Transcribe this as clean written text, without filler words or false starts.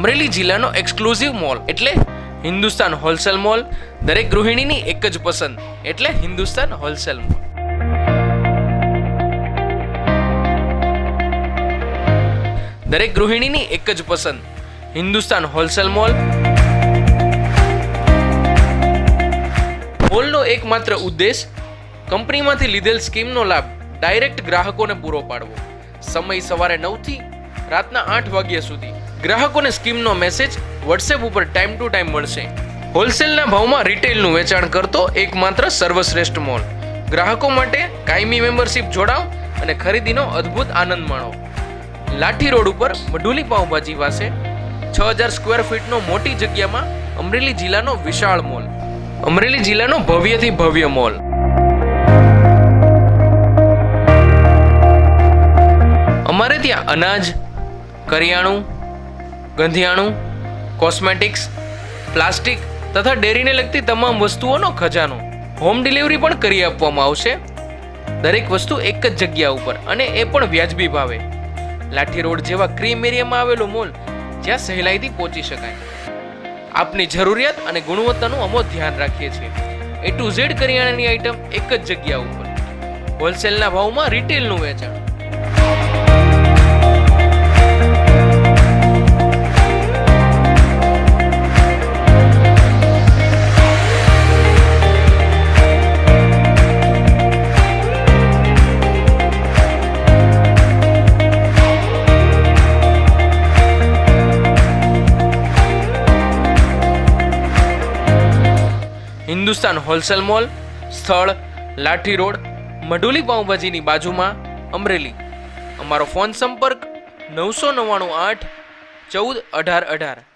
અમરેલી જિલ્લાનો exclusive mall એટલે Hindustan wholesale mall. દરેક ગૃહિણીની એક જ પસંદ એટલે હિન્દુસ્તાન હોલસેલ મોલ. દરેક ગૃહિણીની એક જ પસંદ હિન્દુસ્તાન હોલસેલ મોલ. મોલનો એકમાત્ર ઉદ્દેશ કંપનીમાંથી લીધેલ સ્કીમનો લાભ ડાયરેક્ટ ગ્રાહકોને પૂરો પાડવો. સમય સવારે 9 થી રાતના 8 વાગ્યા સુધી. ગ્રાહકોને સ્કીમનો મેસેજ વોટ્સએપ ઉપર ટાઈમ ટુ ટાઈમ મળશે. હોલસેલના ભાવમાં રિટેલનું વેચાણ કરતો એકમાત્ર સર્વશ્રેષ્ઠ મોલ. ગ્રાહકો માટે કાયમી મેમ્બરશિપ જોડાવ અને ખરીદીનો અદ્ભુત આનંદ માણો. લાઠી રોડ ઉપર મઢુલી પાઉંભાજી પાસે 6000 સ્ક્વેર ફીટનો મોટી જગ્યામાં અમરેલી જિલ્લાનો વિશાળ મોલ. અમરેલી જિલ્લાનો ભવ્યથી ભવ્ય મોલ. અમારે ત્યાં અનાજ, કરિયાણું, ગંધિયાણું, કોસ્મેટિક્સ, પ્લાસ્ટિક તથા ડેરીને લગતી તમામ વસ્તુઓનો ખજાનો. હોમ ડિલિવરી પણ કરી આપવામાં આવશે. દરેક વસ્તુ એક જ જગ્યા ઉપર અને એ પણ વ્યાજબી ભાવે. લાઠી રોડ જેવા ક્રીમ એરિયામાં આવેલો મોલ જ્યાં સહેલાઈથી પહોંચી શકાય. આપની જરૂરિયાત અને ગુણવત્તાનું અમો ધ્યાન રાખીએ છીએ. A to Z કરિયાણાની આઈટમ એક જ જગ્યા ઉપર. હોલસેલના ભાવમાં રિટેલનું વેચાણ. હિન્દુસ્તાન હોલસેલ મોલ, સ્થળ લાઠી રોડ, મઢુલી પાઉંભાજીની બાજુમાં, અમરેલી. અમારો ફોન સંપર્ક 999 8 14 18 18.